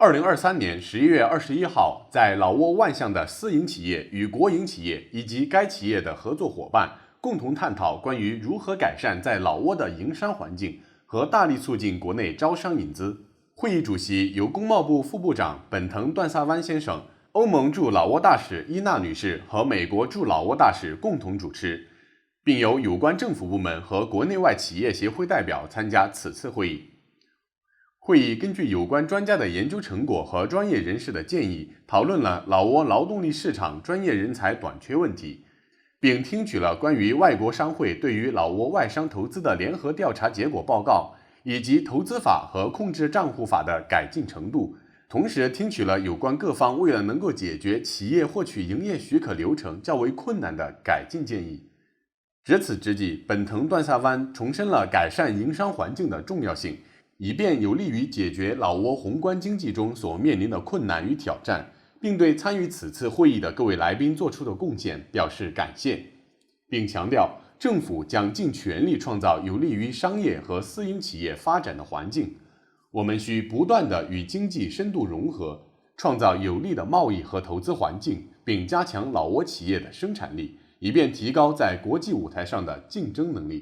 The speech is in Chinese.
2023年11月21号，在老挝万象的私营企业与国营企业以及该企业的合作伙伴共同探讨关于如何改善在老挝的营商环境和大力促进国内招商引资。会议主席由工贸部副部长本藤段萨湾先生、欧盟驻老挝大使伊娜女士和美国驻老挝大使共同主持，并由有关政府部门和国内外企业协会代表参加此次会议。会议根据有关专家的研究成果和专业人士的建议，讨论了老挝劳动力市场专业人才短缺问题，并听取了关于外国商会对于老挝外商投资的联合调查结果报告，以及投资法和控制账户法的改进程度。同时听取了有关各方为了能够解决企业获取营业许可流程较为困难的改进建议。值此之际，本藤段萨湾重申了改善营商环境的重要性，以便有利于解决老挝宏观经济中所面临的困难与挑战，并对参与此次会议的各位来宾做出的贡献表示感谢，并强调政府将尽全力创造有利于商业和私营企业发展的环境。我们需不断地与经济深度融合，创造有利的贸易和投资环境，并加强老挝企业的生产力，以便提高在国际舞台上的竞争能力。